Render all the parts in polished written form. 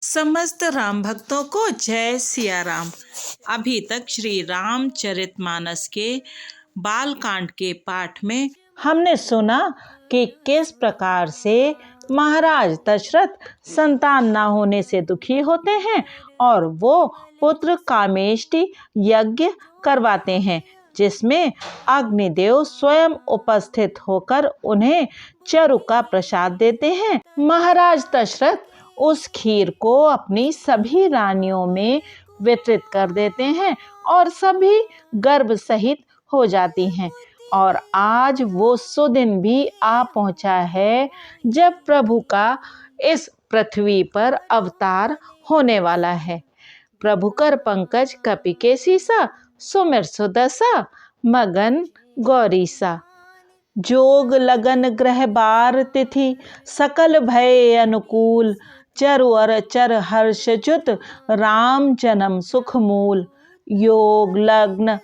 समस्त राम भक्तों को जय सिया राम। अभी तक श्री रामचरितमानस के बालकांड के पाठ में हमने सुना कि किस प्रकार से महाराज दशरथ संतान न होने से दुखी होते हैं और वो पुत्र कामेष्टि यज्ञ करवाते हैं, जिसमें अग्निदेव स्वयं उपस्थित होकर उन्हें चरु का प्रसाद देते हैं। महाराज दशरथ उस खीर को अपनी सभी रानियों में वितरित कर देते हैं और सभी गर्भ सहित हो जाती हैं। और आज वो सुदिन भी आ पहुंचा है जब प्रभु का इस पृथ्वी पर अवतार होने वाला है। प्रभु कर पंकज कपि के सीसा, सुमिर सुदशा मगन गौरीसा। जोग लगन ग्रह बार तिथि, सकल भय अनुकूल, चरु अर चर हर्ष जुत, राम जन्म सुख मूल। योग लग्न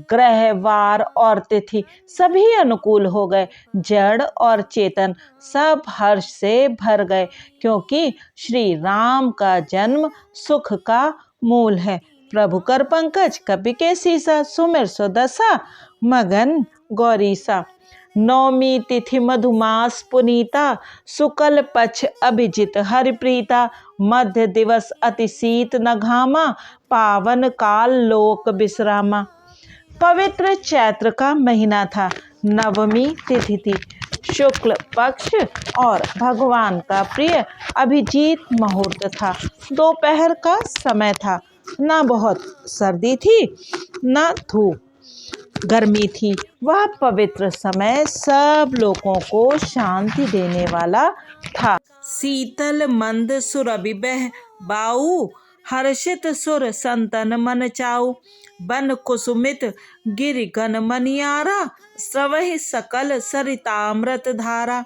ग्रह वार और तिथि सभी अनुकूल हो गए। जड़ और चेतन सब हर्ष से भर गए, क्योंकि श्री राम का जन्म सुख का मूल है। प्रभु कर पंकज कपि के सीसा, सुमिर सुदशा मगन गौरीसा। नौमी तिथि मधुमास पुनीता, शुक्ल पक्ष अभिजित हरिप्रीता। मध्य दिवस अति शीत न घामा, पावन काल लोक विश्रामा। पवित्र चैत्र का महीना था। नवमी तिथि थी, शुक्ल पक्ष और भगवान का प्रिय अभिजीत मुहूर्त था। दोपहर का समय था। न बहुत सर्दी थी न धूप गर्मी थी। वह पवित्र समय सब लोगों को शांति देने वाला था। शीतल मंद सुरभि बह बाऊ, हर्षित सुर संतन मन चाऊ। बन कुसुमित गिरि गन मनियारा, स्रवहि सकल सरितामृत धारा।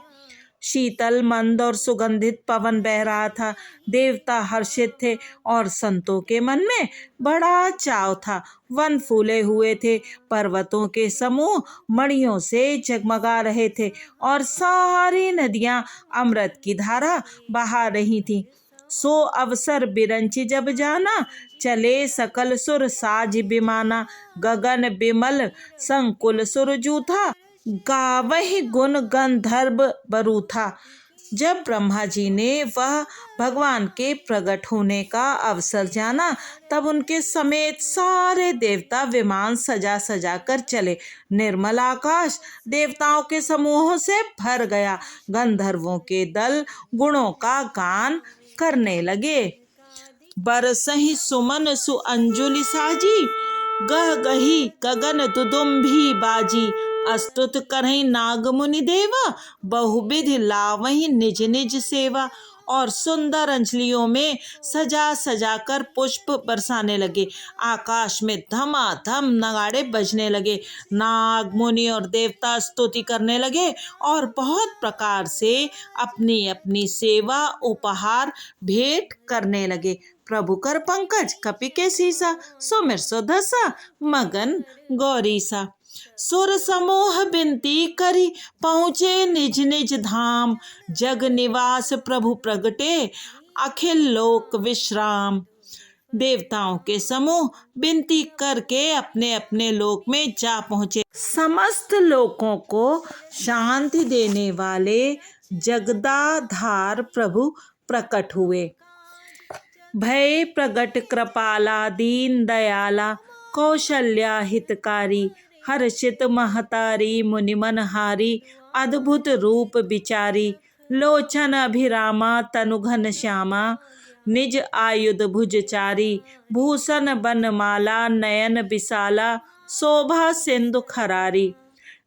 शीतल मंद और सुगंधित पवन बह रहा था। देवता हर्षित थे और संतों के मन में बड़ा चाव था। वन फूले हुए थे, पर्वतों के समूह मणियों से जगमगा रहे थे और सारी नदियां अमृत की धारा बहा रही थीं। सो अवसर बिरंची जब जाना, चले सकल सुर साज बिमाना। गगन बिमल संकुल सुर जूथा, गावहि गुण गंधर्व बरूथा। जब ब्रह्मा जी ने वह भगवान के प्रकट होने का अवसर जाना, तब उनके समेत सारे देवता विमान सजा सजा कर चले। निर्मल आकाश देवताओं के समूहों से भर गया। गंधर्वों के दल गुणों का गान करने लगे। बरसहि सुमन सुअंजुलि साजी, गह गही गगन दुदुम्भी बाजी। अस्तुत करहि नाग मुनि देवा, बहुविधि लावहि निज निज सेवा। और सुंदर अंजलियों में सजा सजा कर पुष्प बरसाने लगे। आकाश में धमाधम नगाड़े बजने लगे। नाग मुनि और देवता स्तुति करने लगे और बहुत प्रकार से अपनी अपनी सेवा उपहार भेंट करने लगे। प्रभु कर पंकज कपि के सीसा, सुमिर सुदशा मगन गौरीसा। सुर समूह बिनती करी, पहुँचे निज निज धाम। जग निवास प्रभु प्रगटे, अखिल लोक विश्राम। देवताओं के समूह विनती करके अपने अपने लोक में जा पहुँचे। समस्त लोकों को शांति देने वाले जगदाधार प्रभु प्रकट हुए। भय प्रगट कृपाला दीन दयाला, कौशल्या हितकारी। हर्षित महतारी मुनिमनहारी, अद्भुत रूप विचारी। लोचन अभिरामा तनु घन श्यामा, निज आयुध भुजचारी। भूषण बनमाला नयन विशाला, शोभा सिंधु खरारी।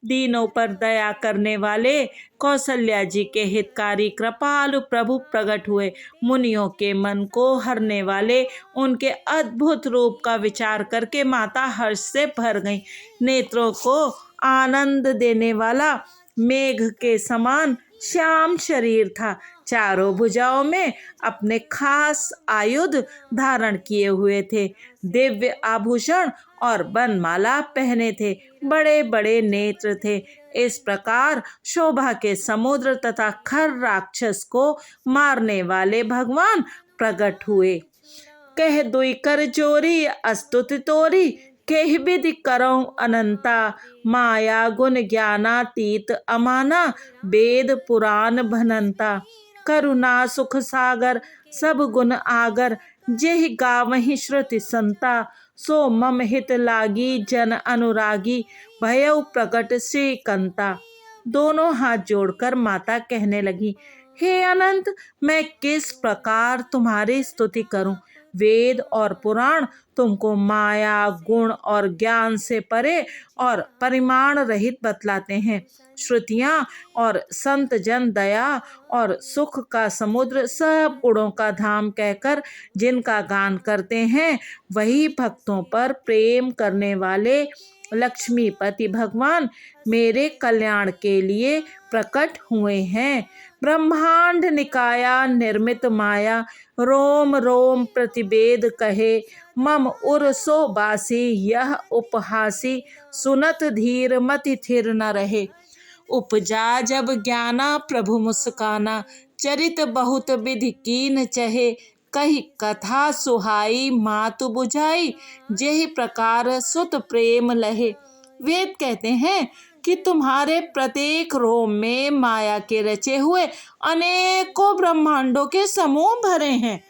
दीनों पर दया करने वाले कौशल्या जी के हितकारी कृपालु प्रभु प्रकट हुए। मुनियों के मन को हरने वाले उनके अद्भुत रूप का विचार करके माता हर्ष से भर गईं। नेत्रों को आनंद देने वाला मेघ के समान श्याम शरीर था। चारों भुजाओं में अपने खास आयुध धारण किए हुए थे। दिव्य आभूषण और बनमाला पहने थे। बड़े बड़े नेत्र थे। इस प्रकार शोभा के समुद्र तथा खर राक्षस को मारने वाले भगवान प्रगट हुए। कह दुई कर जोरी अस्तुति तोरी, केह विधि करऊं अनंता। माया गुण ज्ञानातीत अमाना, वेद पुराण भनंता। करुणा सुख सागर सब गुण आगर, जेहि गावहि श्रुति संता। सो मम हित लागी जन अनुरागी, भयउ प्रकट श्री कंता। दोनों हाथ जोड़कर माता कहने लगी, हे अनंत, मैं किस प्रकार तुम्हारी स्तुति करूं। वेद और पुराण तुमको माया गुण और ज्ञान से परे और परिमाण रहित बतलाते हैं। श्रुतियां और संत जन दया और सुख का समुद्र, सब गुणों का धाम कहकर जिनका गान करते हैं, वही भक्तों पर प्रेम करने वाले लक्ष्मीपति भगवान मेरे कल्याण के लिए प्रकट हुए हैं। ब्रह्मांड निकाया निर्मित माया, रोम रोम प्रतिवेद कहे। मम उर सो बासी यह उपहासी, सुनत धीर मति थिर न रहे। उपजा जब ज्ञाना प्रभु मुस्काना, चरित बहुत विधि कीन चहे। कही कथा सुहाई मातु बुझाई, जेहि प्रकार सुत प्रेम लहे। वेद कहते हैं कि तुम्हारे प्रत्येक रोम में माया के रचे हुए अनेकों ब्रह्मांडों के समूह भरे हैं।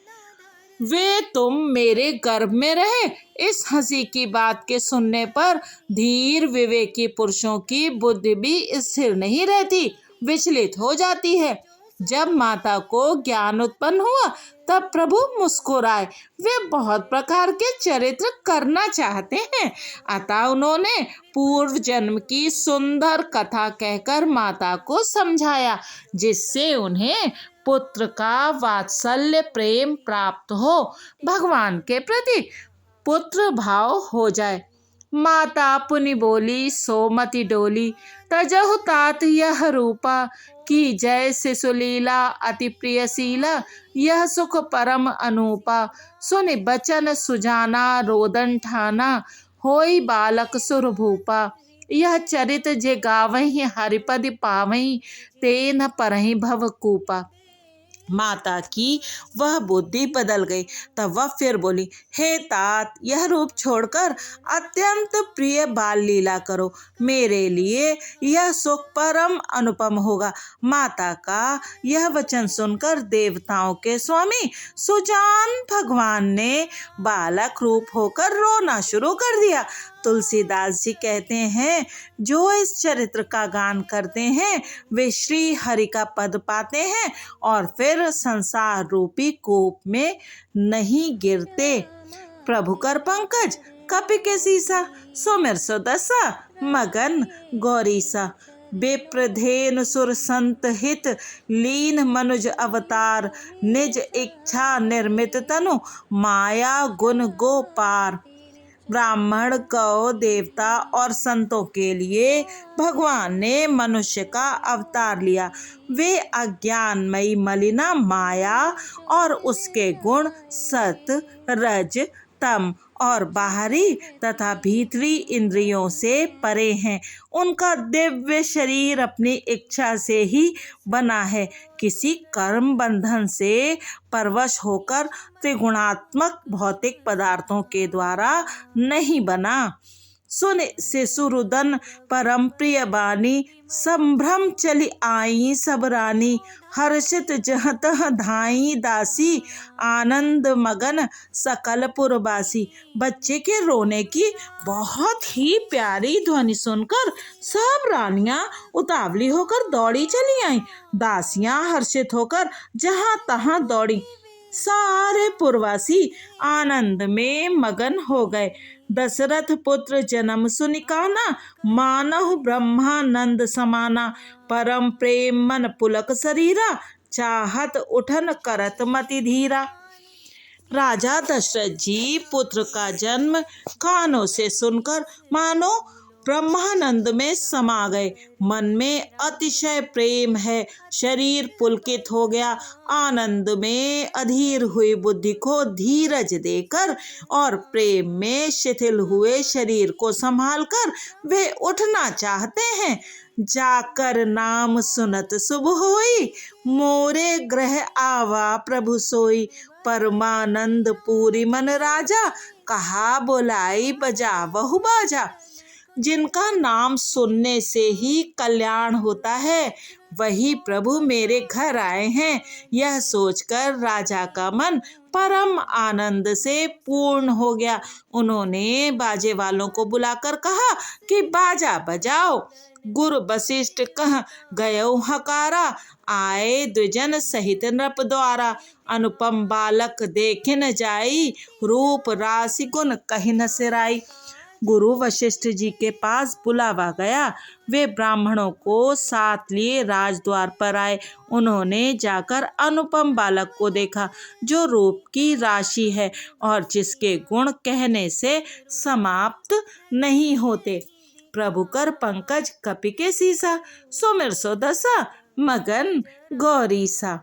वे तुम मेरे गर्भ में रहे। इस हंसी की बात के सुनने पर धीर विवेकी पुरुषों की बुद्धि भी स्थिर नहीं रहती, विचलित हो जाती है। जब माता को ज्ञान उत्पन्न हुआ तब प्रभु मुस्कुराए। वे बहुत प्रकार के चरित्र करना चाहते हैं, अतः उन्होंने पूर्व जन्म की सुंदर कथा कहकर माता को समझाया, जिससे उन्हें पुत्र का वात्सल्य प्रेम प्राप्त हो, भगवान के प्रति पुत्र भाव हो जाए। माता पुनि बोली सोमति डोली, तजहु तात यह रूपा। की जय शिशुलीला अति प्रियशीला, यह सुख परम अनूपा। सुनि बचन सुजाना रोदन ठाना, होई बालक सुर भूपा। यह चरित जे गावहि हरिपद पावहि, तेन परहि भव कूपा। माता की वह बुद्धि बदल गई। तब वह फिर बोली, हे तात, यह रूप छोड़कर अत्यंत प्रिय बाल लीला करो, मेरे लिए यह सुख परम अनुपम होगा। माता का यह वचन सुनकर देवताओं के स्वामी सुजान भगवान ने बालक रूप होकर रोना शुरू कर दिया। तुलसीदास जी कहते हैं, जो इस चरित्र का गान करते हैं वे श्री हरि का पद पाते हैं और फिर संसार रूपी कूप में नहीं गिरते। प्रभु कर पंकज कपि के सीसा, सुमिर सो दसा मगन गौरीसा। विप्रधेनु सुर संत हित, लीन मनुज अवतार। निज इच्छा निर्मित तनु, माया गुण गोपार। ब्राह्मण गौ देवता और संतों के लिए भगवान ने मनुष्य का अवतार लिया। वे अज्ञानमयी मलिना माया और उसके गुण सत रज तम और बाहरी तथा भीतरी इंद्रियों से परे हैं। उनका दिव्य शरीर अपनी इच्छा से ही बना है, किसी कर्म बंधन से परवश होकर त्रिगुणात्मक भौतिक पदार्थों के द्वारा नहीं बना। सुन शिशुरुदन परम प्रिय बानी, संभ्रम चली आई सब रानी। हर्षित जह तह धाई दासी, आनंद मगन सकल पुरबासी। बच्चे के रोने की बहुत ही प्यारी ध्वनि सुनकर सब रानियां उतावली होकर दौड़ी चली आईं। दासियां हर्षित होकर जहां तहां दौड़ी। सारे पुरवासी आनंद में मगन हो गए। दशरथ पुत्र जन्म सुनिकाना, मानहु ब्रह्मानंद समाना। परम प्रेम मन पुलक शरीरा, चाहत उठन करत मति धीरा। राजा दशरथ जी पुत्र का जन्म कानों से सुनकर मानो ब्रह्मानंद में समा गए। मन में अतिशय प्रेम है, शरीर पुलकित हो गया। आनंद में अधीर हुई बुद्धि को धीरज देकर और प्रेम में शिथिल हुए शरीर को संभालकर वे उठना चाहते हैं। जाकर नाम सुनत शुभ होई, मोरे ग्रह आवा प्रभु सोई। परमानंद पूरी मन राजा, कहा बोलाई बजा बहु बाजा। जिनका नाम सुनने से ही कल्याण होता है, वही प्रभु मेरे घर आए हैं। यह सोचकर राजा का मन परम आनंद से पूर्ण हो गया। उन्होंने बाजे वालों को बुलाकर कहा कि बाजा बजाओ। गुरु वशिष्ठ कह गयो हकारा, आए द्विजन सहित नृप द्वारा। अनुपम बालक देखे न जाई, रूप राशि गुण कही न सिराई। गुरु वशिष्ठ जी के पास बुलावा गया। वे ब्राह्मणों को साथ लिए राजद्वार पर आए। उन्होंने जाकर अनुपम बालक को देखा, जो रूप की राशि है और जिसके गुण कहने से समाप्त नहीं होते। प्रभु कर पंकज कपि के सीसा, सुमिर सो दसा मगन गौरी सा।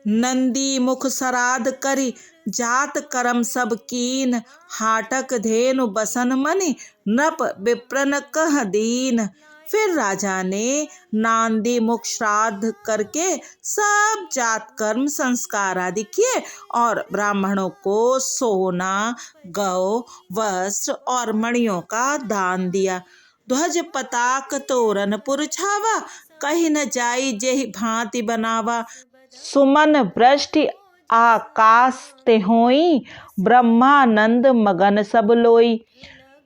नंदी मुख सराध करी, जात कर्म सब कीन। हाटक धेनु बसन मनि, नृप विप्रन कह दीन। फिर राजा ने नांदी मुख श्राद्ध करके सब जात कर्म संस्कार आदि किए और ब्राह्मणों को सोना, गौ, वस्त्र और मणियों का दान दिया। ध्वज पताक तोरण पुर छावा, कहीं न जाई जेहि भांति बनावा। सुमन वृष्टि आकाश ते होई, ब्रह्मानंद मगन सब लोई।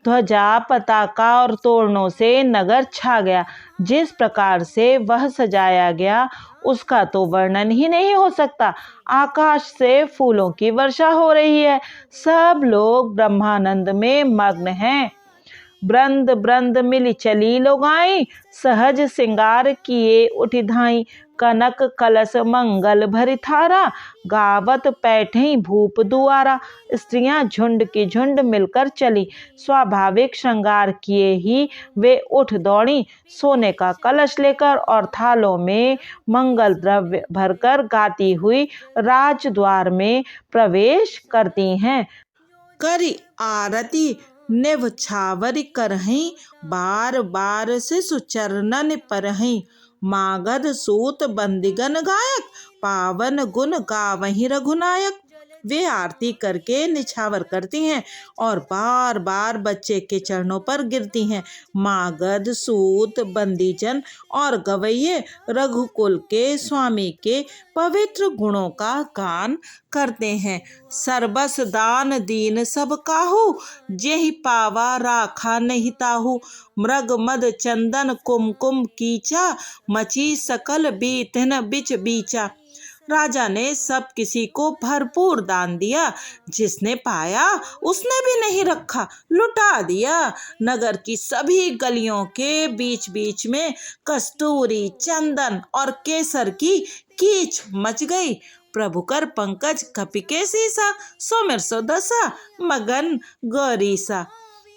ध्वजा, पताका और तोरणों से नगर छा गया। जिस प्रकार से वह सजाया गया उसका तो वर्णन ही नहीं हो सकता। आकाश से फूलों की वर्षा हो रही है। सब लोग ब्रह्मानंद में मग्न हैं। ब्रंद ब्रंद मिली चली लोगाई, सहज सिंगार किए उठी धाई। कनक कलश मंगल भरि थारा, गावत पैठई भूप दुआरा। स्त्रियां झुंड की झुंड मिलकर चली। स्वाभाविक श्रृंगार किए ही वे उठ दौड़ी, सोने का कलश लेकर और थालों में मंगल द्रव्य भरकर गाती हुई राजद्वार में प्रवेश करती हैं। करी आरती निभ छावरी करहीं, बार बार से सुचरणन परहीं। मागध सूत बंदिगन गायक, पावन गुण गावहीं रघुनायक। वे आरती करके निछावर करती हैं और बार बार बच्चे के चरणों पर गिरती हैं। मागध सूत बंदीजन और गवैये रघुकुल के स्वामी के पवित्र गुणों का गान करते हैं। सर्वस दान दीन सब काहू, जेहि पावा राखा नहीं ताहू। मृग मद चंदन कुमकुम कीचा, मची सकल बीतन बिच बीचा। राजा ने सब किसी को भरपूर दान दिया। जिसने पाया उसने भी नहीं रखा, लुटा दिया। नगर की सभी गलियों के बीच बीच में कस्तूरी, चंदन और केसर की कीच मच गई। प्रभु कर पंकज कपि के सीसा, सुमिर सो दसा मगन गौरी सा।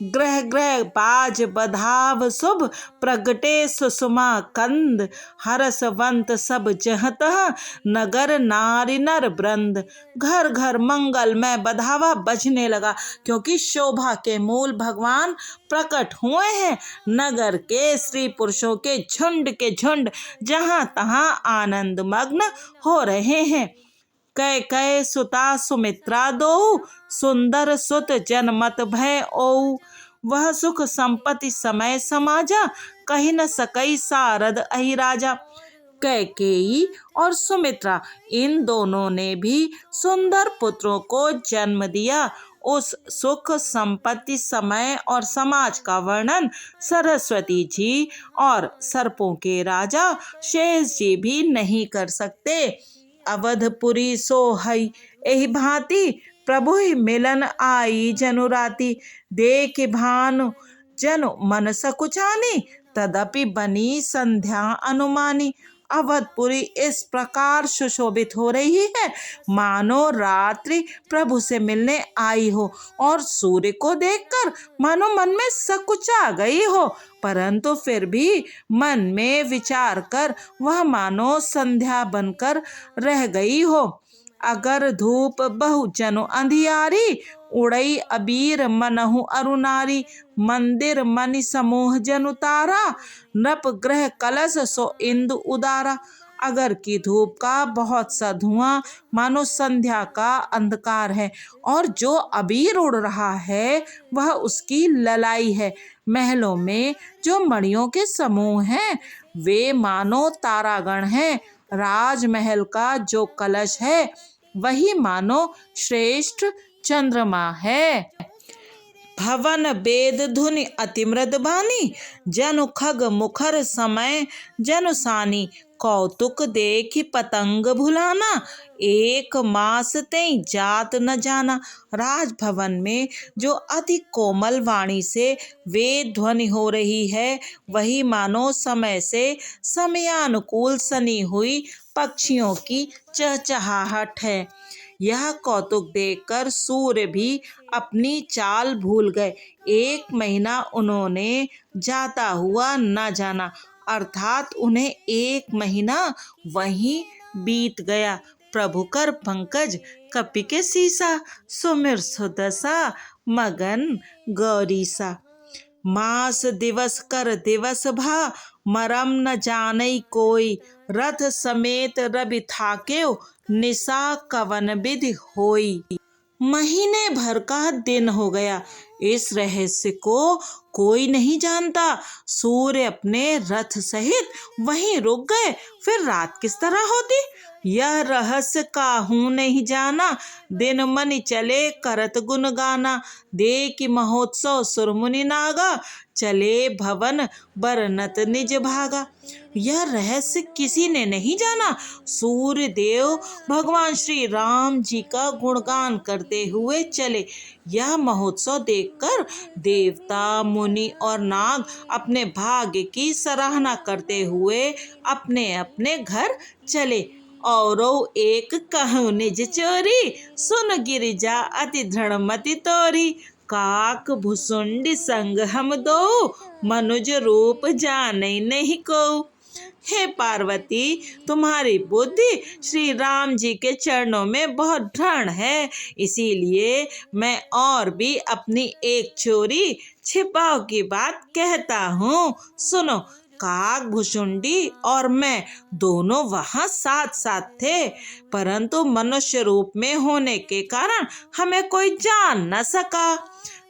ग्रह ग्रह बाज बधाव शुभ, प्रगटे सुषमा कंद। हरसवंत सब जह तह, नगर नारी नर ब्रंद। घर घर मंगल में बधावा बजने लगा, क्योंकि शोभा के मूल भगवान प्रकट हुए हैं। नगर के स्त्री पुरुषों के झुंड जहाँ तहाँ आनंद मग्न हो रहे हैं। कै सुता सुमित्रा दो, सुंदर सुत जनमत भय ओऊ। वह सुख संपत्ति समय समाजा, कही न सकई सारद अहि राजा। कैकेयी और सुमित्रा इन दोनों ने भी सुंदर पुत्रों को जन्म दिया। उस सुख संपत्ति समय और समाज का वर्णन सरस्वती जी और सर्पों के राजा शेष जी भी नहीं कर सकते। अवधपुरी सोहई एहि भांति, प्रभु मिलन आई जनु राति। देख भानु जनु मन सकुचानी, तदपि बनी संध्या अनुमानी। अवधपुरी इस प्रकार सुशोभित हो रही है मानो रात्रि प्रभु से मिलने आई हो, और सूर्य को देखकर मानो मन में सकुचा गई हो, परंतु फिर भी मन में विचार कर वह मानो संध्या बनकर रह गई हो। अगर धूप बहु जनु अंधियारी, उड़ई अबीर मनहु अरुनारी। मंदिर मनि समूह जनु तारा, नृप ग्रह कलश सो इंदु उदारा। अगर की धूप का बहुत सा धुआं मानो संध्या का अंधकार है, और जो अबीर उड़ रहा है वह उसकी ललाई है। महलों में जो मणियों के समूह हैं वे मानो तारागण हैं। राजमहल का जो कलश है वही मानो श्रेष्ठ चंद्रमा है। भवन वेद धुनि अति मृद बानी, जनु खग मुखर समय जनु सानी। कौतुक देखि पतंग भुलाना, एक मास तें जात न जाना। राजभवन में जो अति कोमल वाणी से वेद ध्वनि हो रही है वही मानो समय से समयानुकूल सनी हुई पक्षियों की चहचहाहट है। यह कौतुक देखकर सूर्य भी अपनी चाल भूल गए। 1 महीना उन्होंने जाता हुआ न जाना, अर्थात उन्हें 1 महीना वहीं बीत गया। प्रभु कर पंकज कपि के सीसा, सुमिर सुदशा मगन गौरीसा। मास दिवस कर दिवस भा, मरम न जानई कोई। रथ समेत रवि थाकेउ, निशा कवन विधि होई। महीने भर का दिन हो गया, इस रहस्य को कोई नहीं जानता। सूर्य अपने रथ सहित वहीं रुक गए, फिर रात किस तरह होती यह रहस्य काहू नहीं जाना। दिन मनि चले करत गुन गाना, देखि महोत्सव सुरमुनि नागा। चले भवन बरनत निज भागा। यह रहस्य किसी ने नहीं जाना। सूर्य देव भगवान श्री राम जी का गुणगान करते हुए चले। यह महोत्सव देखकर देवता मुनि और नाग अपने भाग्य की सराहना करते हुए अपने अपने घर चले। औरो एक कहूँ निज चोरी, सुन गिरिजा अति दृढ़मति तोरी। काक भुसुंडी संग हम दो, मनुज रूप जाने नहीं को। हे पार्वती, तुम्हारी बुद्धि श्री राम जी के चरणों में बहुत दृढ़ है, इसीलिए मैं और भी अपनी एक चोरी छिपाव की बात कहता हूँ। सुनो, काक भुसुंडी और मैं दोनों वहाँ साथ साथ थे, परंतु मनुष्य रूप में होने के कारण हमें कोई जान न सका।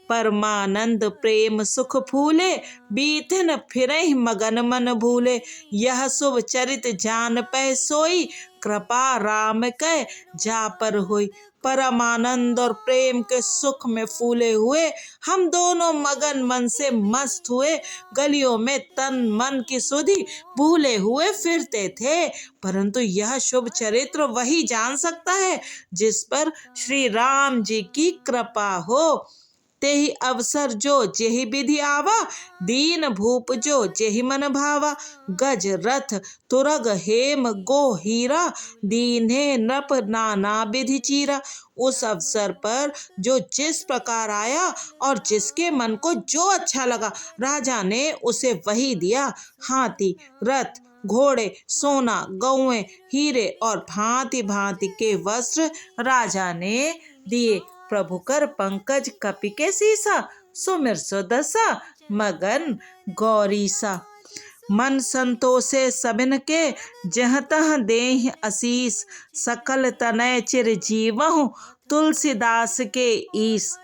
परमानंद प्रेम सुख फूले, बीतन फिरहि मगन मन भूले। यह शुभ चरित जान पै सोई, कृपा राम कै जा पर होई। परमानंद और प्रेम के सुख में फूले हुए हम दोनों मगन मन से मस्त हुए गलियों में तन मन की सुधि भूले हुए फिरते थे, परंतु यह शुभ चरित्र वही जान सकता है जिस पर श्री राम जी की कृपा हो। तेहि अवसर जो जेहि विधि आवा, दीन भूप जो जेहि मन भावा। गज रथ तुरग हेम गो हीरा, दीन्हे नृप नाना विधि चीरा। उस अवसर पर जो जिस प्रकार आया और जिसके मन को जो अच्छा लगा राजा ने उसे वही दिया। हाथी, रथ, घोड़े, सोना, गौएं, हीरे और भांति भांति के वस्त्र राजा ने दिए। प्रभु कर पंकज कपि के सीसा, सुमिर सुदशा मगन गौरीसा। मन संतोषे सबिन के, जह तह देहि आशीष। सकल तनय चिर जीवहु, तुलसीदास के ईस।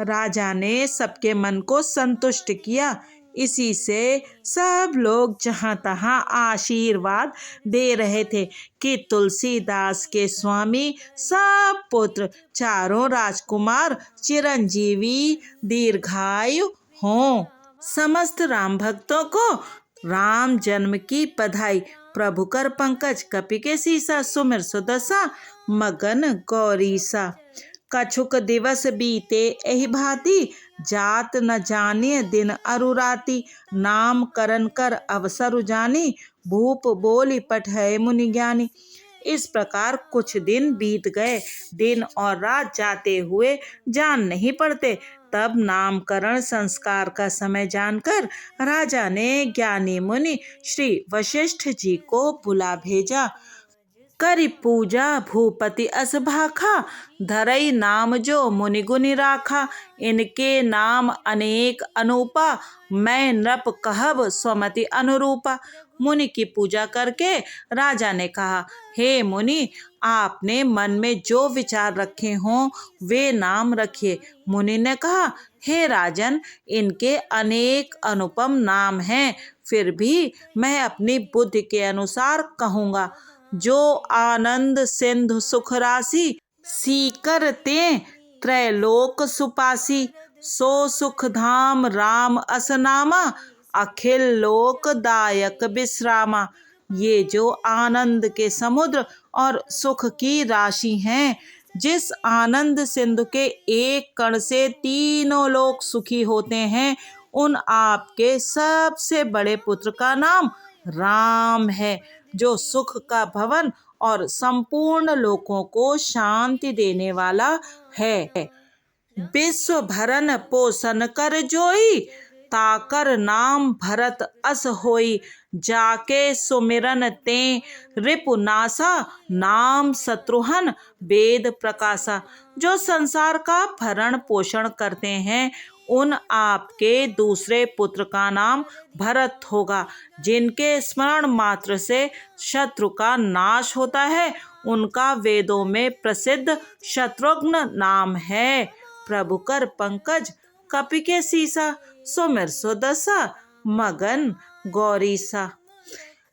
राजा ने सबके मन को संतुष्ट किया, इसी से सब लोग जहाँ तहाँ आशीर्वाद दे रहे थे कि तुलसीदास के स्वामी सब पुत्र चारों राजकुमार चिरंजीवी दीर्घायु हों। समस्त राम भक्तों को राम जन्म की बधाई। प्रभु कर पंकज कपि के सीसा, सुमिर सुदशा मगन गौरीसा। कछुक दिवस बीते एहि भांति, जात न जानिए दिन अरु राति। नाम करण कर अवसर जानी, भूप बोली पठय मुनि ज्ञानी। इस प्रकार कुछ दिन बीत गए। दिन और रात जाते हुए जान नहीं पड़ते। तब नामकरण संस्कार का समय जानकर राजा ने ज्ञानी मुनि श्री वशिष्ठ जी को बुला भेजा। करि पूजा भूपति अस भाखा, धरई नाम जो मुनि गुनि राखा। इनके नाम अनेक अनूपा, मैं नृप कहब स्वमति अनुरूपा। मुनि की पूजा करके राजा ने कहा, हे मुनि, आपने मन में जो विचार रखे हों वे नाम रखिए। मुनि ने कहा, हे राजन, इनके अनेक अनुपम नाम हैं, फिर भी मैं अपनी बुद्धि के अनुसार कहूँगा। जो आनंद सिंधु सुख राशि, सीकर ते त्रैलोक सुपासी। सो सुख धाम राम असनामा, अखिल लोक दायक विश्रामा। ये जो आनंद के समुद्र और सुख की राशि हैं, जिस आनंद सिंधु के एक कण से तीनों लोक सुखी होते हैं, उन आपके सबसे बड़े पुत्र का नाम राम है, जो सुख का भवन और संपूर्ण लोकों को शांति देने वाला है। विश्व भरन पोषण कर जोई, ताकर नाम भरत अस होई। जाके सुमिरन ते रिपुनासा, नाम शत्रुहन वेद प्रकाशा। जो संसार का भरण पोषण करते हैं, उन आपके दूसरे पुत्र का नाम भरत होगा। जिनके स्मरण मात्र से शत्रु का नाश होता है, उनका वेदों में प्रसिद्ध शत्रुघ्न नाम है। प्रभु कर पंकज कपि के सीसा, सुमिर सो दसा मगन गौरीसा।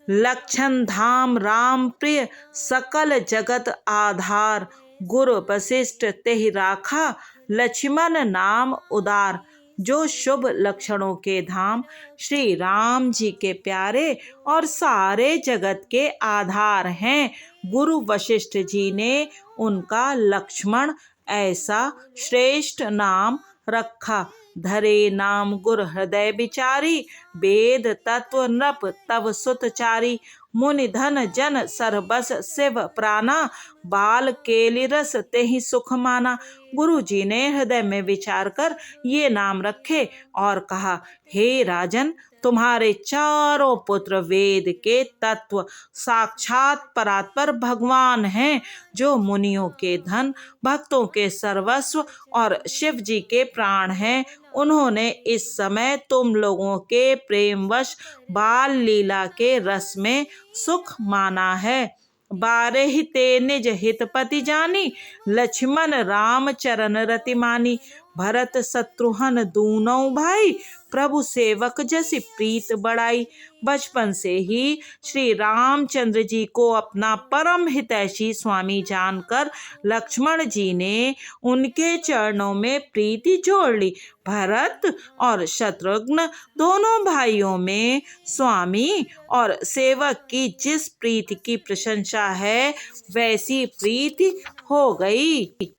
लक्षण धाम राम प्रिय, सकल जगत आधार। गुरु वशिष्ठ तेहि राखा, लक्ष्मण नाम उदार। जो शुभ लक्षणों के धाम श्री राम जी के प्यारे और सारे जगत के आधार हैं, गुरु वशिष्ठ जी ने उनका लक्ष्मण ऐसा श्रेष्ठ नाम रखा। धरे नाम गुर हृदय विचारी, वेद तत्व नृप तव सुतचारी। मुनि धन जन सरबस शिव प्राणा, बाल केली रस तेहि सुख माना। गुरु जी ने हृदय में विचार कर ये नाम रखे और कहा, हे राजन, तुम्हारे चारों पुत्र वेद के तत्व साक्षात परात्पर भगवान हैं, जो मुनियों के धन, भक्तों के सर्वस्व और शिव जी के प्राण हैं। उन्होंने इस समय तुम लोगों के प्रेमवश बाल लीला के रस में सुख माना है। बारहि ते निज हितपति जानी, लक्ष्मण राम चरण रति मानी। भरत शत्रुघ्न दूनों भाई, प्रभु सेवक जैसी प्रीत बढ़ाई। बचपन से ही श्री रामचंद्र जी को अपना परम हितैषी स्वामी जानकर लक्ष्मण जी ने उनके चरणों में प्रीति जोड़ ली। भरत और शत्रुघ्न दोनों भाइयों में स्वामी और सेवक की जिस प्रीति की प्रशंसा है, वैसी प्रीति हो गई।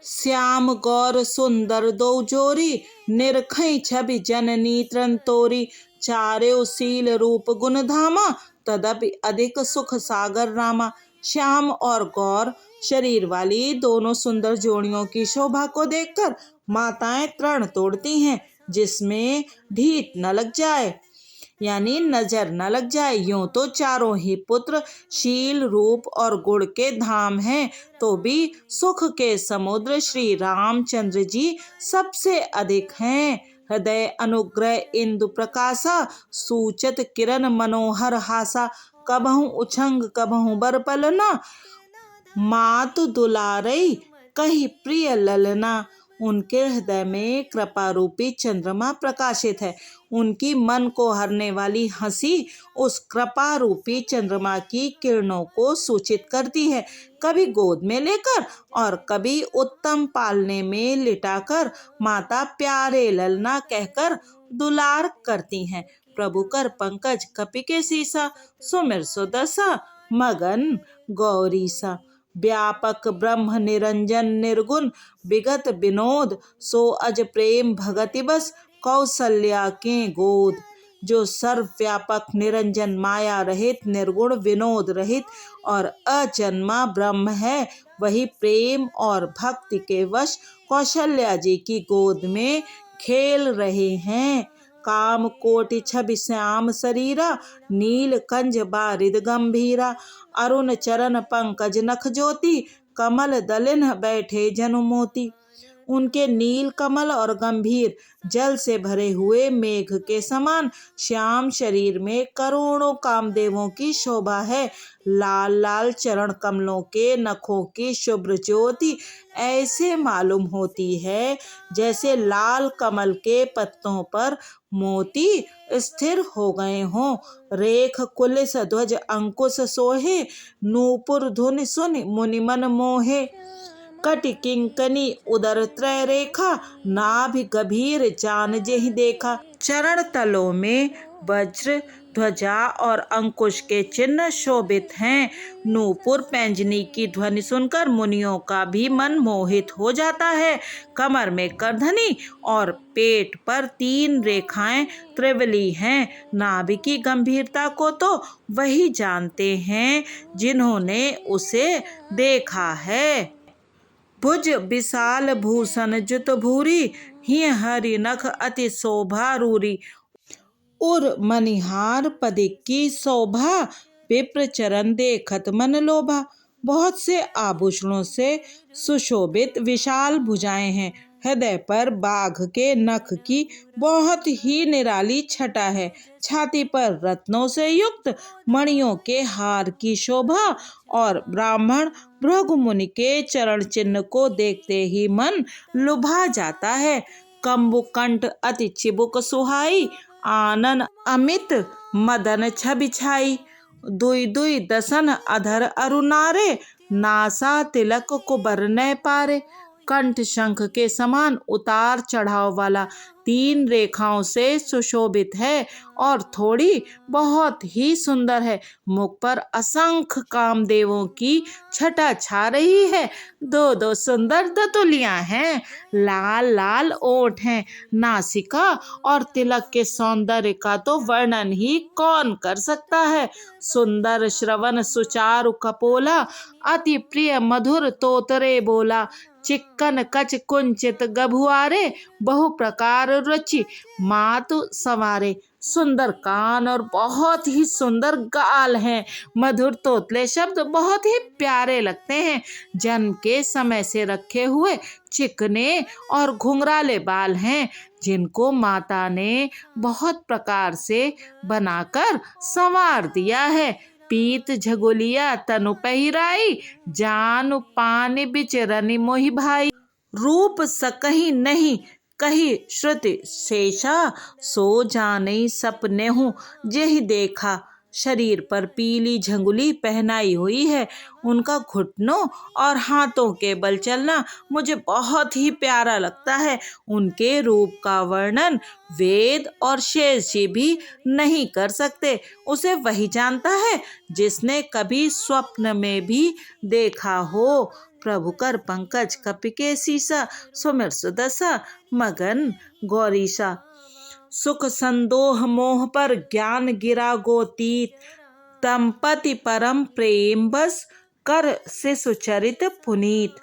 श्याम गौर सुंदर दो जोरी, निरखई छवि जननी त्रंतोरी। चार्यो शील रूप गुण धामा, तदपि अधिक सुख सागर रामा। श्याम और गौर शरीर वाली दोनों सुंदर जोड़ियों की शोभा को देखकर माताएं तृण तोड़ती हैं, जिसमें ढीठ न लग जाए, यानी नजर न लग जाए। यूं तो चारों ही पुत्र शील रूप और गुण के धाम हैं, तो भी सुख के समुद्र श्री रामचंद्र जी सबसे अधिक हैं। हृदय अनुग्रह इंदु प्रकाशा, सूचत किरण मनोहर हासा। कबहु उछंग कबहु बर पलना, मातु दुलारई कही प्रिय ललना। उनके हृदय में कृपा रूपी चंद्रमा प्रकाशित है। उनकी मन को हरने वाली हंसी उस कृपा रूपी चंद्रमा की किरणों को सूचित करती है। कभी गोद में लेकर और कभी उत्तम पालने में लिटाकर माता प्यारे ललना कहकर दुलार करती हैं। प्रभु कर पंकज कपि के सीसा, सुमिर सो दसा मगन गौरीसा। व्यापक ब्रह्म निरंजन निर्गुण, विगत विनोद सो अज प्रेम भगति बस। कौशल्या के गोद। जो सर्वव्यापक निरंजन माया रहित निर्गुण विनोद रहित और अजन्मा ब्रह्म है, वही प्रेम और भक्ति के वश कौशल्या जी की गोद में खेल रहे हैं। काम कोटि छवि श्याम शरीरा, नील कंज बारिद गंभीरा। अरुण चरण पंकज नख ज्योति, कमल दलिन बैठे जनु मोती। उनके नील कमल और गंभीर जल से भरे हुए मेघ के समान श्याम शरीर में करोड़ों कामदेवों की शोभा है। लाल लाल चरण कमलों के नखों की शुभ्र ज्योति ऐसे मालूम होती है जैसे लाल कमल के पत्तों पर मोती स्थिर हो गए हों। रेख कुलिस ध्वज अंकुश सोहे, नूपुर धुन सुन मुनिमन मोहे। कटि किंकनी उदर त्रय रेखा, नाभि गभीर जान जेहि देखा। चरण तलों में वज्र ध्वजा और अंकुश के चिन्ह शोभित हैं। नूपुर पैंजनी की ध्वनि सुनकर मुनियों का भी मन मोहित हो जाता है। कमर में करधनी और पेट पर 3 रेखाएं त्रिवली हैं। नाभि की गंभीरता को तो वही जानते हैं जिन्होंने उसे देखा है। भुज विशाल भूषण जुत भूरी, हिय हरि नख अति शोभा रूरी। उर मनिहार पदिक की शोभा, विप्र चरण देखत मन लोभा। बहुत से आभूषणों से सुशोभित विशाल भुजाएं हैं। हृदय पर बाघ के नख की बहुत ही निराली छटा है। छाती पर रत्नों से युक्त मणियों के हार की शोभा और ब्राह्मण भृगु मुनि के चरण चिन्ह को देखते ही मन लुभा जाता है। कंबुकंठ अति चिबुक सुहाई, आनन अमित मदन छवि छाई। दुई दुई दसन अधर अरुनारे, नासा तिलक को बरनै पारे। कंठ शंख के समान उतार चढ़ाव वाला 3 रेखाओं से सुशोभित है और थोड़ी बहुत ही सुंदर है। मुख पर असंख्य कामदेवों की छटा छा रही है। 2-2 सुंदर दतुलियां हैं। लाल लाल ओठ हैं। नासिका और तिलक के सौंदर्य का तो वर्णन ही कौन कर सकता है। सुंदर श्रवण सुचारु कपोला, अति प्रिय मधुर तोतरे बोला। चिक्कन कच कुंचित गभुआरे, बहु प्रकार रुचि मातु संवारे। सुंदर कान और बहुत ही सुंदर गाल हैं। मधुर तोतले शब्द बहुत ही प्यारे लगते हैं। जन्म के समय से रखे हुए चिकने और घुंघराले बाल हैं, जिनको माता ने बहुत प्रकार से बनाकर संवार दिया है। पीत झगुलिया तनु पहिराई, जानु पान बिच रनि मोहि भाई। रूप सकहि नहीं कही श्रुति शेषा, सो जानई सपनेहु जेहि देखा। शरीर पर पीली झंगुली पहनाई हुई है। उनका घुटनों और हाथों के बल चलना मुझे बहुत ही प्यारा लगता है। उनके रूप का वर्णन वेद और शेष जी भी नहीं कर सकते। उसे वही जानता है जिसने कभी स्वप्न में भी देखा हो। प्रभु कर पंकज कपिके सीसा, सुमिर सुदशा मगन गौरीसा। सुख संदोह मोह पर ज्ञान गिरा गोतीत, दंपति परम प्रेम बस कर शिशु चरित पुनीत।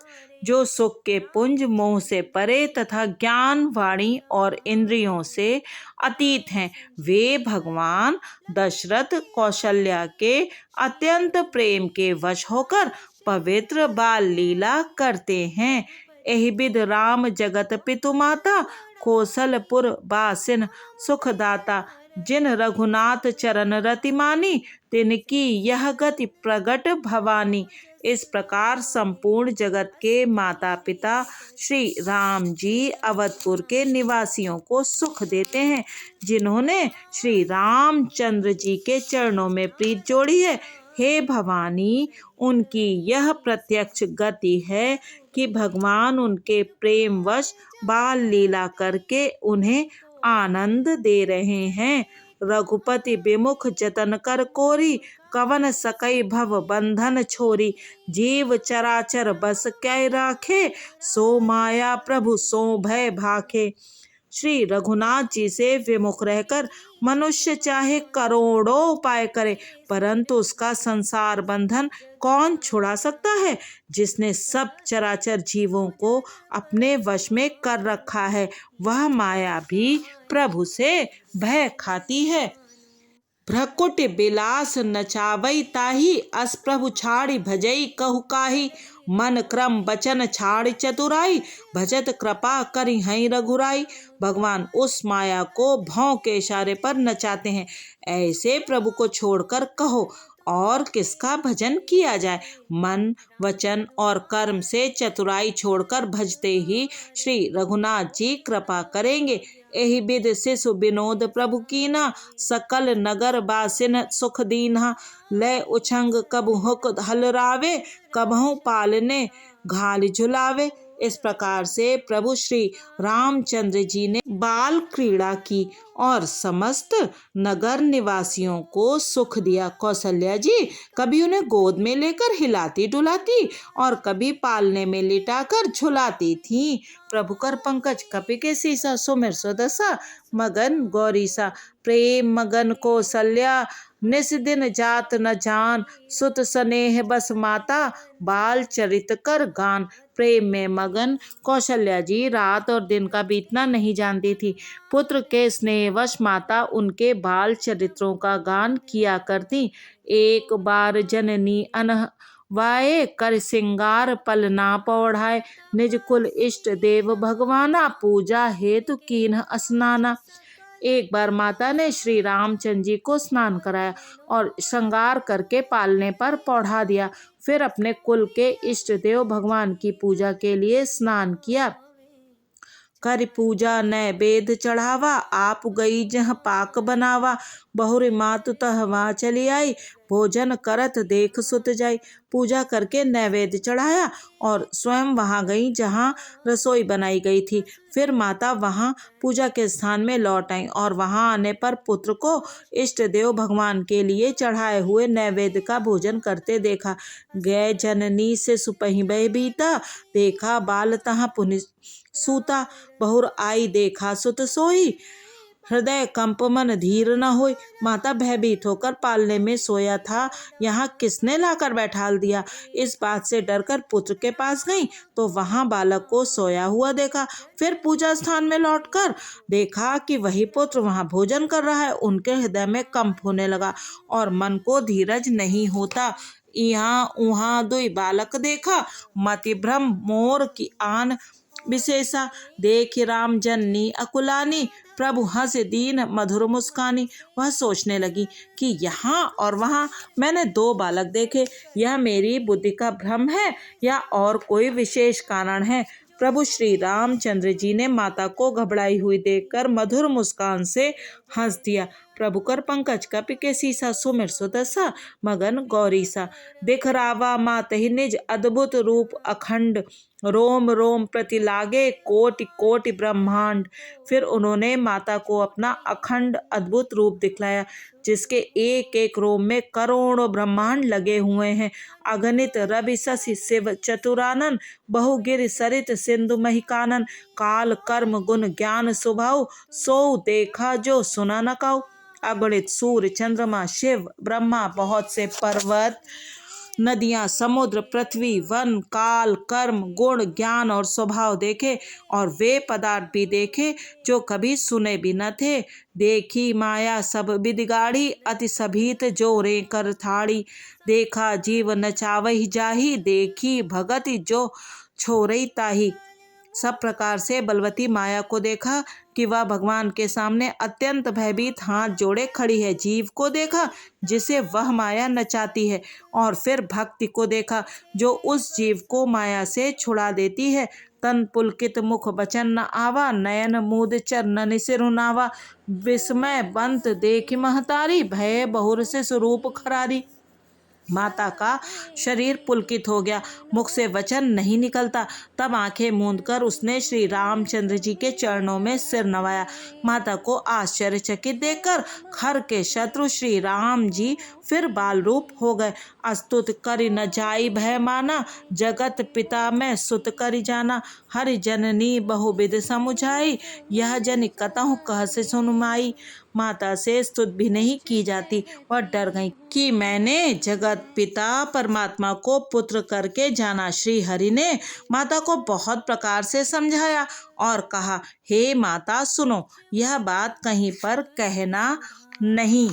जो सुख के पुंज मोह से परे तथा ज्ञान वाणी और इंद्रियों से अतीत हैं, वे भगवान दशरथ कौशल्या के अत्यंत प्रेम के वश होकर पवित्र बाल लीला करते हैं। एहि विध राम जगत पितु माता, कौशलपुर बासिन सुखदाता। जिन रघुनाथ चरण रति मानी, तिनकी यह गति प्रगट भवानी। इस प्रकार संपूर्ण जगत के माता पिता श्री राम जी अवधपुर के निवासियों को सुख देते हैं। जिन्होंने श्री रामचंद्र जी के चरणों में प्रीत जोड़ी है, हे भवानी, उनकी यह प्रत्यक्ष गति है कि भगवान उनके प्रेमवश बाल लीला करके उन्हें आनंद दे रहे हैं। रघुपति विमुख जतन कर कोरी, कवन सकई भव बंधन छोरी। जीव चराचर बस कै राखे, सो माया प्रभु सो भय भाखे। श्री रघुनाथ जी से विमुख रहकर मनुष्य चाहे करोड़ों उपाय करे, परंतु उसका संसार बंधन कौन छुड़ा सकता है। जिसने सब चराचर जीवों को अपने वश में कर रखा है, वह माया भी प्रभु से भय खाती है। भ्रकुट बिलास नचावई ताही, अस प्रभु छाड़ी भजई कहु काही। मन क्रम बचन छाड़ चतुराई, भजत कृपा करी हई रघुराई। भगवान उस माया को भौं के इशारे पर नचाते हैं। ऐसे प्रभु को छोड़कर कहो और किसका भजन किया जाए। मन वचन और कर्म से चतुराई छोड़कर भजते ही श्री रघुनाथ जी कृपा करेंगे। एहि विध शिशु विनोद प्रभु कीना, सकल नगर बासिन सुख दीन्हा। लय उछंग कबु हुक हलरावे, कबहु पालने घाल झुलावे। इस प्रकार से प्रभु श्री रामचंद्र जी ने बाल क्रीड़ा की और समस्त नगर निवासियों को सुख दिया। कौशल्या जी कभी उन्हें गोद में लेकर हिलाती डुलाती और कभी पालने में लिटाकर झुलाती थीं। प्रभु कर पंकज कपि के सीसा, सुमिर सुदशा मगन गौरीसा। प्रेम मगन कौशल्या, निस दिन जात न जान। सुत स्नेह बस माता, बाल चरित कर गान। प्रेम में मगन कौशल्या जी रात और दिन का बीतना नहीं जानती थी। पुत्र के स्नेहवश माता उनके बाल चरित्रों का गान किया करती। एक बार जननी अनवाए, कर सिंगार पल ना पौढ़ाए। निज कुल इष्ट देव भगवाना, पूजा हेतु कीन्ह स्नाना। एक बार माता ने श्री रामचंद्र जी को स्नान कराया और श्रृंगार करके पालने पर पौढ़ा दिया। फिर अपने कुल के इष्ट देव भगवान की पूजा के लिए स्नान किया। कर पूजा नैवेद्य चढ़ावा, आप गई जह पाक बनावा। बहुरी मातु तह वहाँ चली आई, भोजन करत देख सुत जाई। पूजा करके नैवेद्य चढ़ाया और स्वयं वहाँ गई जहाँ रसोई बनाई गई थी। फिर माता वहाँ पूजा के स्थान में लौट आई और वहाँ आने पर पुत्र को इष्ट देव भगवान के लिए चढ़ाए हुए नैवेद्य का भोजन करते देखा। गए जननी से सुपही बह बीता, देखा बाल तहाँ पुनि सूता। बहुर आई देखा सुत सोई, हृदय कंप मन धीर न होई। माता भयभीत होकर पालने में सोया था, यहाँ किसने लाकर बैठाल दिया। इस बात से डरकर पुत्र के पास गई तो वहाँ बालक को सोया हुआ देखा। फिर पूजा स्थान में लौटकर देखा कि वही पुत्र वहाँ भोजन कर रहा है। उनके हृदय में कंप होने लगा और मन को धीरज नहीं होता। यहाँ उहाँ दुई बालक देखा, मति भ्रम मोर की आन विशेषा। देख राम जननी अकुलानी, प्रभु हंस दीन मधुर मुस्कानी। वह सोचने लगी कि यहाँ और वहाँ मैंने दो बालक देखे, यह मेरी बुद्धि का भ्रम है या और कोई विशेष कारण है। प्रभु श्री रामचंद्र जी ने माता को घबराई हुई देखकर मधुर मुस्कान से हंस दिया। प्रभु कर पंकज कपि के सीसा, सुमिर सुदशा मगन गौरीसा। दिखरावा मातहि निज अद्भुत रूप अखंड, रोम रोम प्रति लागे कोटि कोटि ब्रह्मांड। फिर उन्होंने माता को अपना अखंड अद्भुत रूप दिखलाया, जिसके एक एक रोम में करोड़ों ब्रह्मांड लगे हुए हैं। अगणित रवि शशि शिव चतुरानन, बहुगिर सरित सिंधु महिकानन। काल कर्म गुण ज्ञान स्वभाव, सो देखा जो सुना न काऊ। अगणित सूर्य चंद्रमा शिव ब्रह्मा, बहुत से पर्वत नदियां समुद्र पृथ्वी वन, काल कर्म गुण ज्ञान और स्वभाव देखे और वे पदार्थ भी देखे जो कभी सुने भी न थे। देखी माया सब बिदिगाड़ी, अति सभीत जोरे कर थाड़ी। देखा जीव नचावही जाही, देखी भगति जो छोरई ताही। सब प्रकार से बलवती माया को देखा कि वह भगवान के सामने अत्यंत भयभीत हाथ जोड़े खड़ी है। जीव को देखा जिसे वह माया नचाती है और फिर भक्ति को देखा जो उस जीव को माया से छुड़ा देती है। तन पुलकित मुख बचन न आवा, नयन मूद चरणन सिरुनावा। विस्मय बंत देखि महतारी, भय बहुर से स्वरूप खरारी। माता का शरीर पुलकित हो गया, मुख से वचन नहीं निकलता। तब आंखें मूंदकर उसने श्री रामचंद्र जी के चरणों में सिर नवाया। माता को आश्चर्यचकित देखकर खर के शत्रु श्री राम जी फिर बाल रूप हो गए। अस्तुत करि न जाई भय माना, जगत पिता में सुत करि जाना। हरि जननी बहुविध समुझाई, यह जन कतहु कह से सुनुमाई। माता से स्तुत भी नहीं की जाती। वह डर गई कि मैंने जगत पिता परमात्मा को पुत्र करके जाना। श्री हरि ने माता को बहुत प्रकार से समझाया और कहा, हे माता सुनो, यह बात कहीं पर कहना नहीं।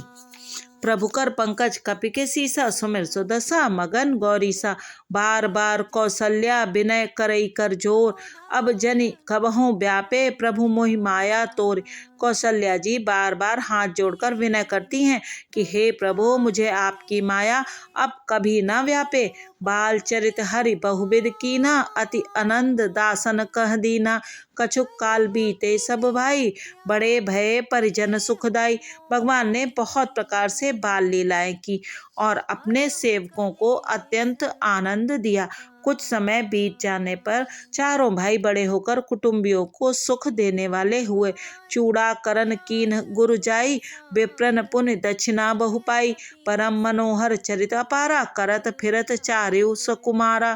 प्रभुकर पंकज कपि के सीसा सुमिर सुदशा मगन गौरीसा। बार बार कौशल्या विनय करई कर जोर, अब जनि कबहु व्यापे प्रभु मोहि माया तोर। कौशल्या जी बार बार हाथ जोड़कर विनय करती हैं कि हे प्रभु, मुझे आपकी माया अब कभी न व्यापे। बाल चरित हरि बहुविध कीना, अति आनंद दासन कह दीना। कछुक काल बीते सब भाई, बड़े भये परिजन सुखदाई। भगवान ने बहुत प्रकार से बाल लीलाएं की और अपने सेवकों को अत्यंत आनंद दिया। कुछ समय बीत जाने पर चारों भाई बड़े होकर कुटुंबियों को सुख देने वाले हुए। चूड़ा करण कीन गुरु जाई, विप्रन पुण्य दक्षिणा बहु पाई। परम मनोहर चरित अपारा, करत फिरत चार्यु सकुमारा।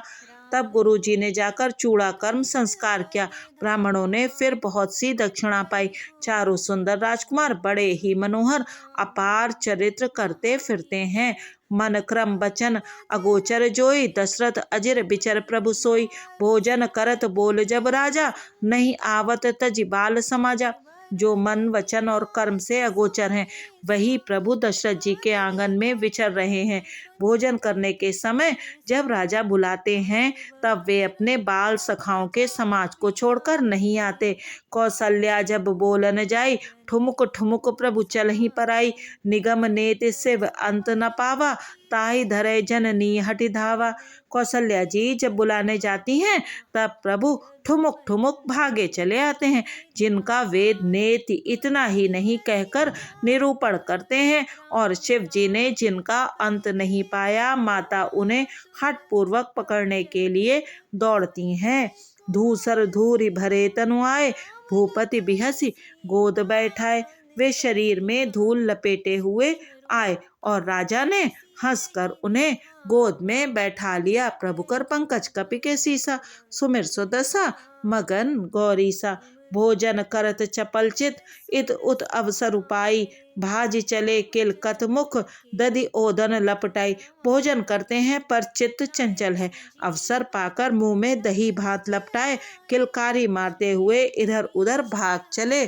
तब गुरु जी ने जाकर चूड़ा कर्म संस्कार किया। ब्राह्मणों ने फिर बहुत सी दक्षिणा पाई। चारों सुंदर राजकुमार बड़े ही मनोहर अपार चरित्र करते फिरते हैं। मन क्रम वचन अगोचर जोई, दशरथ अजिर बिचर प्रभु सोई। भोजन करत बोल जब राजा, नहीं आवत तज बाल समाजा। जो मन वचन और कर्म से अगोचर हैं, वही प्रभु दशरथ जी के आंगन में विचर रहे हैं। भोजन करने के समय जब राजा बुलाते हैं, तब वे अपने बाल सखाओं के समाज को छोड़कर नहीं आते। कौशल्या जब बोलन जाई, ठुमुक ठुमुक प्रभु चल ही पर आई। निगम नेत शिव अंत न पावा, ताहि धरे जननी हटि धावा। कौशल्या जी जब बुलाने जाती हैं, तब प्रभु ठुमुक ठुमुक भागे चले आते हैं। जिनका वेद नेति इतना ही नहीं कहकर निरूपण करते हैं, और शिव जी ने जिनका अंत नहीं पाया, माता उन्हें हठ पूर्वक पकड़ने के लिए दौड़ती हैं। धूसर धूरि भरे तनु आए, भूपति बिहसी गोद बैठाए। वे शरीर में धूल लपेटे हुए आए और राजा ने हंसकर उन्हें गोद में बैठा लिया। प्रभुकर पंकज कपि के सीसा, सुमिर सुदशा मगन गौरीसा। भोजन करत चपल चित, इत उत अवसर उपाई। भाज चले किल कत मुख, दधि ओदन लपटाई। भोजन करते हैं पर चित्त चंचल है। अवसर पाकर मुंह में दही भात लपटाए, किलकारी मारते हुए इधर उधर भाग चले।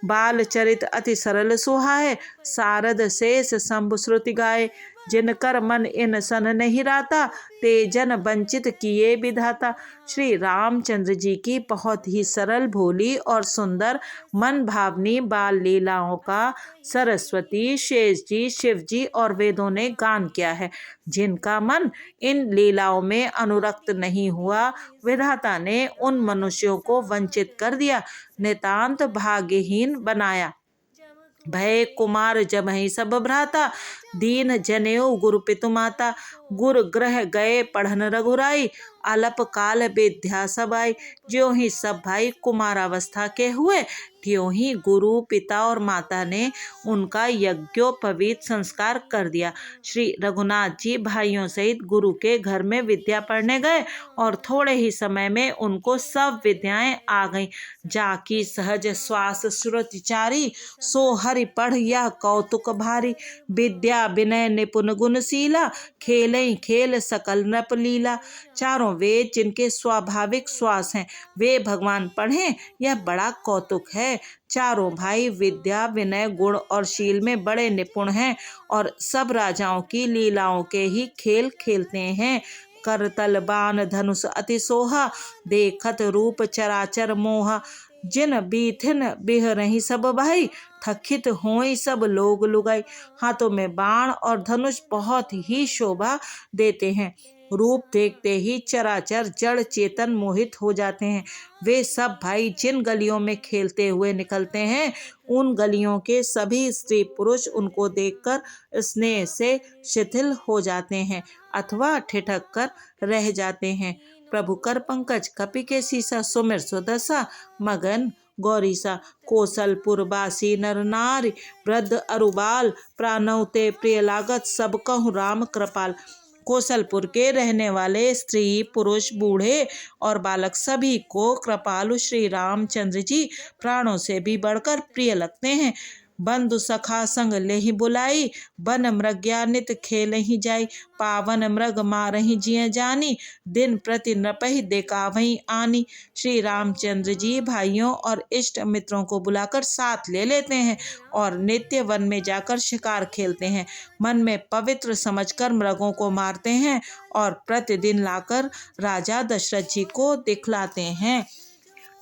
बाल चरित अति सरल सुहाए, सारद शेष शंभु श्रुति गाए। जिनकर मन इन सन नहीं राता, ते जन वंचित किए विधाता। श्री रामचंद्र जी की बहुत ही सरल, भोली और सुंदर मन भावनी बाल लीलाओं का सरस्वती, शेष जी, शिव जी और वेदों ने गान किया है। जिनका मन इन लीलाओं में अनुरक्त नहीं हुआ, विधाता ने उन मनुष्यों को वंचित कर दिया, नितांत भाग्यहीन बनाया। भय कुमार जमहि सब भ्राता, दीन जनेऊ गुरु पितु माता। गुर ग्रह गए पढ़न रघुराई, अलप काल विद्या सब आई। ज्यों ही सब भाई कुमारावस्था के हुए, त्यों ही गुरु पिता और माता ने उनका यज्ञोपवीत संस्कार कर दिया। श्री रघुनाथ जी भाइयों सहित गुरु के घर में विद्या पढ़ने गए और थोड़े ही समय में उनको सब विद्याएं आ गईं। जाकी सहज श्वास श्रुति चारी, सो हरि पढ़ यह कौतुक भारी। विद्या विनय निपुण गुणशीला, खेलई खेल सकल नृप लीला। चारों वेद जिनके स्वाभाविक श्वास हैं, वे भगवान पढ़ें, यह बड़ा कौतुक है। चारों भाई विद्या विनय गुण और शील में बड़े निपुण हैं और सब राजाओं की लीलाओं के ही खेल खेलते हैं। करतल बाण धनुष अति सोहा, देखत रूप चराचर मोहा। जिन बीथिन बिह रही सब भाई, थकित होई सब लोग लुगाई। हाथों में बाण और धनुष बहुत ही शोभा देते हैं। रूप देखते ही चराचर जड़ चेतन मोहित हो जाते हैं। वे सब भाई जिन गलियों में खेलते हुए निकलते हैं, उन गलियों के सभी स्त्री पुरुष उनको देखकर स्नेह से शिथिल हो जाते हैं अथवा ठिठक कर रह जाते हैं। प्रभुकर पंकज कपि के सीसा, सुमिर सुदशा मगन गौरीसा। कौशलपुर बासी नर नारी, वृद्ध अरुबाल प्राणौते प्रिय लागत, सब कहूँ राम कृपाल। कौशलपुर के रहने वाले स्त्री पुरुष बूढ़े और बालक सभी को कृपालु श्री रामचंद्र जी प्राणों से भी बढ़कर प्रिय लगते हैं। बंधु सखा संग लेहि बुलाई, बन मृग्या नित खेलहि जाई, पावन मृग मारहि जिय जानी, दिन प्रति नृपहि देखावहि आनी। श्री रामचंद्र जी भाइयों और इष्ट मित्रों को बुलाकर साथ ले लेते हैं और नित्य वन में जाकर शिकार खेलते हैं। मन में पवित्र समझकर मृगों को मारते हैं और प्रतिदिन लाकर राजा दशरथ जी को दिखलाते हैं।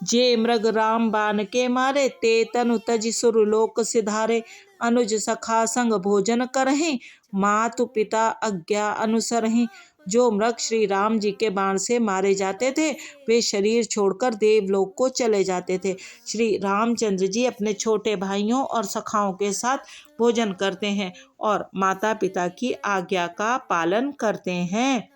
जे मृग राम बाण के मारे, ते तनु तज सुरलोक सिधारे, अनुज सखा संग भोजन करहीं, मातु पिता आज्ञा अनुसरहीं। जो मृग श्री राम जी के बाण से मारे जाते थे वे शरीर छोड़कर देवलोक को चले जाते थे। श्री रामचंद्र जी अपने छोटे भाइयों और सखाओं के साथ भोजन करते हैं और माता पिता की आज्ञा का पालन करते हैं।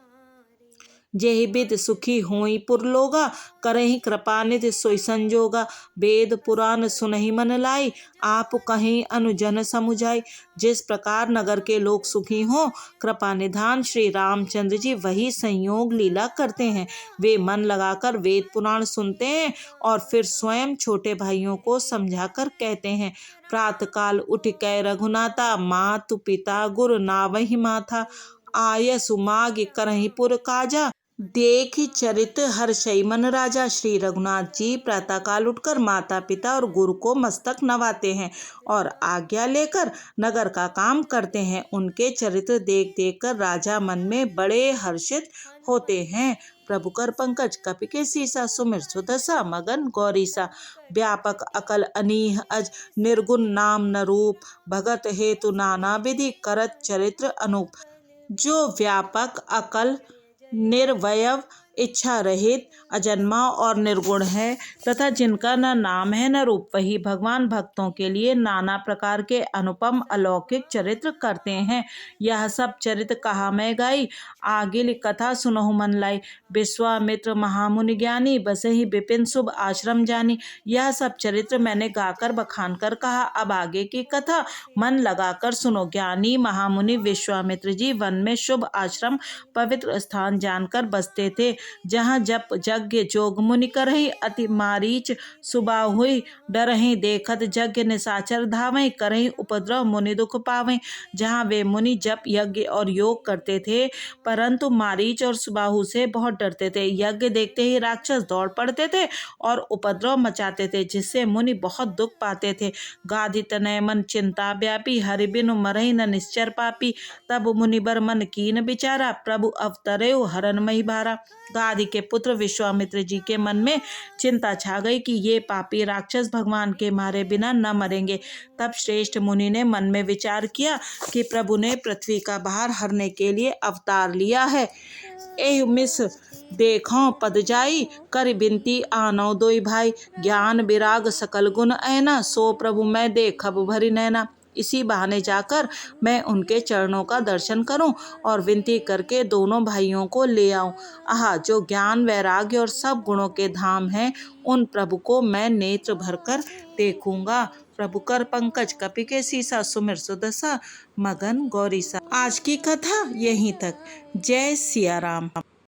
जेहि बिद सुखी होई पुरलोगा, करहि कृपा निधि सोई संजोगा, वेद पुराण सुनहि मन लाई, आप कहीं अनुजन समुझाई। जिस प्रकार नगर के लोग सुखी हों, कृपा निधान श्री रामचंद्र जी वही संयोग लीला करते हैं। वे मन लगाकर वेद पुराण सुनते हैं और फिर स्वयं छोटे भाइयों को समझाकर कहते हैं, प्रातःकाल उठ कै रघुनाथा, मातु पिता गुरु नावहि माथा, आयसु माग करहि पुर काजा, देख चरित हर्षई मन राजा। श्री रघुनाथ जी प्रातःकाल उठकर माता पिता और गुरु को मस्तक नवाते हैं और आज्ञा लेकर नगर का काम करते हैं। उनके चरित्र देख देख कर राजा मन में बड़े हर्षित होते हैं। प्रभु कर पंकज कपि के सीसा, सुमिर सुदशा मगन गौरीसा, व्यापक अकल अनीह अज, निर्गुण नाम न रूप, भगत हेतु नाना विधि, करत चरित्र अनूप। जो व्यापक अकल निर्वयव इच्छा रहित अजन्मा और निर्गुण है तथा जिनका न नाम है न रूप, वही भगवान भक्तों के लिए नाना प्रकार के अनुपम अलौकिक चरित्र करते हैं। यह सब चरित्र कहा मैं गाई, आगिल कथा सुनहु मन लाई, विश्वामित्र महामुनि ज्ञानी, बसहि विपिन शुभ आश्रम जानी। यह सब चरित्र मैंने गाकर बखान कर कहा, अब आगे की कथा मन लगाकर सुनो। ज्ञानी महामुनि विश्वामित्र जी वन में शुभ आश्रम पवित्र स्थान जानकर बसते थे, जहाँ जप यज्ञ जोग मुनि करहि, अति मारीच सुबाहुई डरहि, देखत यज्ञ निशाचर धावै, करहि उपद्रव मुनि दुख पावै। जहाँ वे मुनि जप यज्ञ और योग करते थे परंतु मारीच और सुबाहु से बहुत डरते थे। यज्ञ देखते ही राक्षस दौड़ पड़ते थे और उपद्रव मचाते थे, जिससे मुनि बहुत दुख पाते थे। गाधि तनय मन चिंता व्यापी, हरि बिनु मरहि न निश्चर पापी, तब मुनिबर मन कीन बिचारा, प्रभु अवतरेउ हरन मही भारा। गाधि के पुत्र विश्वामित्र जी के मन में चिंता छा गई कि ये पापी राक्षस भगवान के मारे बिना न मरेंगे। तब श्रेष्ठ मुनि ने मन में विचार किया कि प्रभु ने पृथ्वी का भार हरने के लिए अवतार लिया है। एहि मिस देखो पद जाई, कर बिनती आनो दोई भाई, ज्ञान विराग सकल गुण ऐना, सो प्रभु मैं देखब भरी नैना। इसी बहाने जाकर मैं उनके चरणों का दर्शन करूं और विनती करके दोनों भाइयों को ले आऊं। आहा, जो ज्ञान वैराग्य और सब गुणों के धाम हैं, उन प्रभु को मैं नेत्र भरकर देखूंगा। प्रभु कर पंकज कपि के सीसा, सुमिर सुदशा मगन गौरीसा। आज की कथा यहीं तक। जय सिया राम।